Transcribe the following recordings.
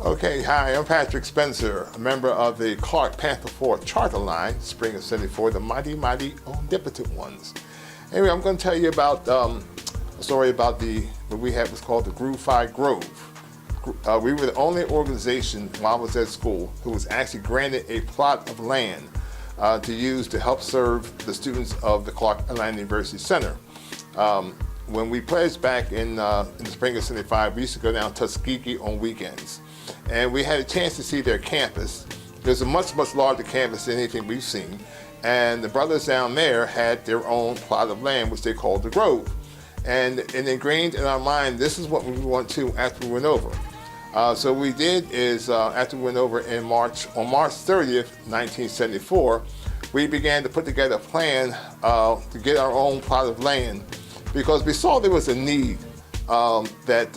Okay, hi, I'm Patrick Spencer, a member of the Clark Panther Ford Charter Line, Spring of '74, the mighty, mighty, omnipotent ones. Anyway, I'm going to tell you about a story about what we had was called the Groove-Fi Grove. We were the only organization while I was at school who was actually granted a plot of land to use to help serve the students of the Clark Atlanta University Center. When we pledged back in the spring of '75, we used to go down to Tuskegee on weekends. And we had a chance to see their campus. There's a much, much larger campus than anything we've seen. And the brothers down there had their own plot of land, which they called the Grove. And ingrained in our mind, this is what we want to after we went over. So what we did is, after we went over on March 30th, 1974, we began to put together a plan to get our own plot of land, because we saw there was a need that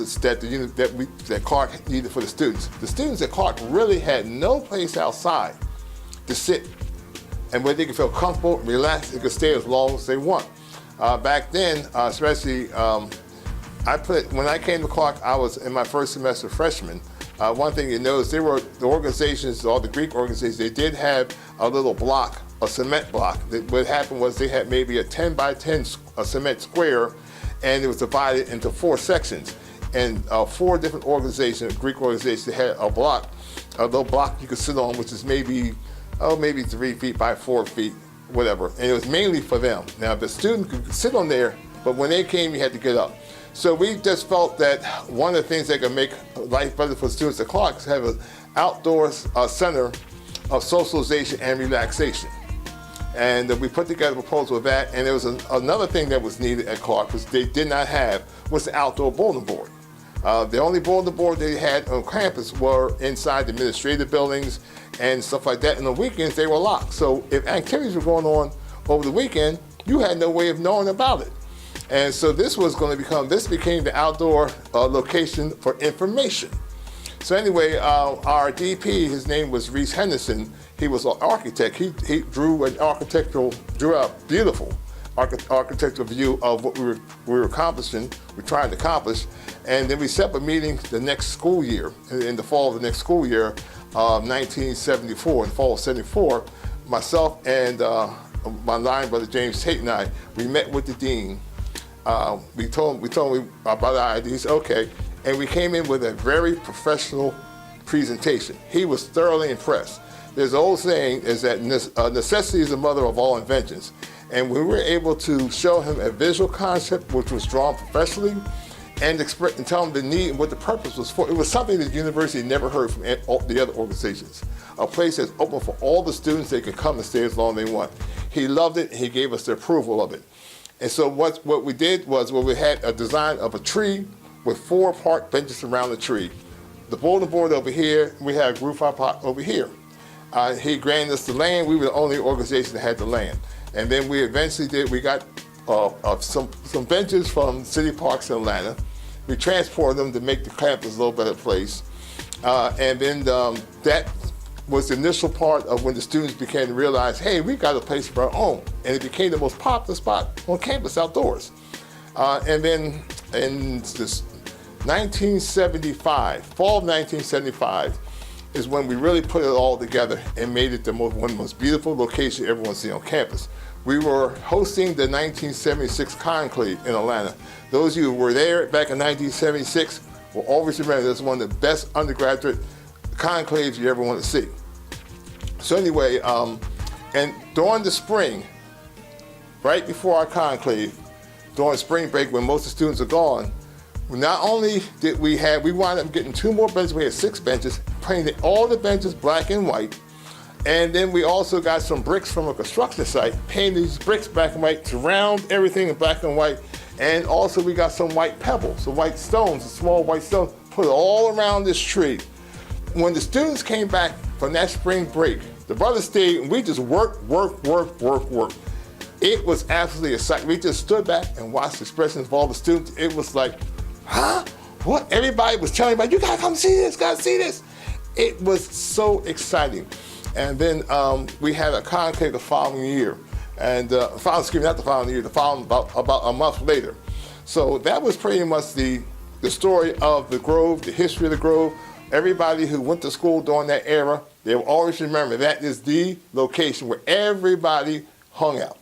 Clark needed for the students. The students at Clark really had no place outside to sit and where they could feel comfortable, relaxed, they could stay as long as they want. Back then, especially, when I came to Clark, I was in my first semester freshman. One thing you notice, there were the organizations, all the Greek organizations, they did have a little block, a cement block. What happened was they had maybe a 10 by 10 cement square, and it was divided into 4 sections. And 4 different organizations, Greek organizations, they had a little block you could sit on, which is maybe 3 feet by 4 feet, whatever. And it was mainly for them. Now, the student could sit on there, but when they came, you had to get up. So we just felt that one of the things that could make life better for students at Clark is have an outdoor center of socialization and relaxation. And we put together a proposal of that, and there was another thing that was needed at Clark, which they did not have, was the outdoor bulletin board. The only bulletin board they had on campus were inside the administrative buildings and stuff like that. And on the weekends, they were locked. So if activities were going on over the weekend, you had no way of knowing about it. And so this became the outdoor location for information. So anyway, our DP, his name was Reese Henderson. He was an architect. He drew a beautiful architectural view of what we were accomplishing, we're trying to accomplish. And then we set up a meeting the next school year, in the fall of the next school year, 1974, in the fall of '74, myself and my line brother James Tate and I, we met with the dean. We told him about our ideas, okay, and we came in with a very professional presentation. He was thoroughly impressed. There's an old saying is that necessity is the mother of all inventions. And we were able to show him a visual concept which was drawn professionally and tell him the need and what the purpose was for. It was something that the university never heard from the other organizations. A place that's open for all the students, they could come and stay as long as they want. He loved it, and he gave us the approval of it. And so what we did was, we had a design of a tree with 4 park benches around the tree. The bulletin board over here, we had a Groove-Fi Park over here. He granted us the land. We were the only organization that had the land. And then we eventually we got some benches from City Parks in Atlanta. We transported them to make the campus a little better place. And then that was the initial part of when the students began to realize, hey, we've got a place of our own. And it became the most popular spot on campus outdoors. And then in this 1975, fall of 1975, is when we really put it all together and made it one of the most beautiful locations everyone's seen on campus. We were hosting the 1976 conclave in Atlanta. Those of you who were there back in 1976 will always remember this is one of the best undergraduate conclaves you ever want to see. So anyway, and during the spring, right before our conclave, during spring break when most of the students are gone, not only did we wound up getting 2 more benches, we had 6 benches, painted all the benches black and white, and then we also got some bricks from a construction site, painted these bricks black and white, surround everything in black and white, and also we got some white pebbles, some white stones, some small white stones, put it all around this tree. When the students came back from that spring break, the brothers stayed and we just worked. It was absolutely exciting. We just stood back and watched the expressions of all the students. It was like, huh? What? Everybody was telling me, you gotta come see this, gotta see this. It was so exciting. And then we had a conclave the following year. And not the following year, the following about a month later. So that was pretty much the story of the Grove, the history of the Grove. Everybody who went to school during that era, they will always remember that is the location where everybody hung out.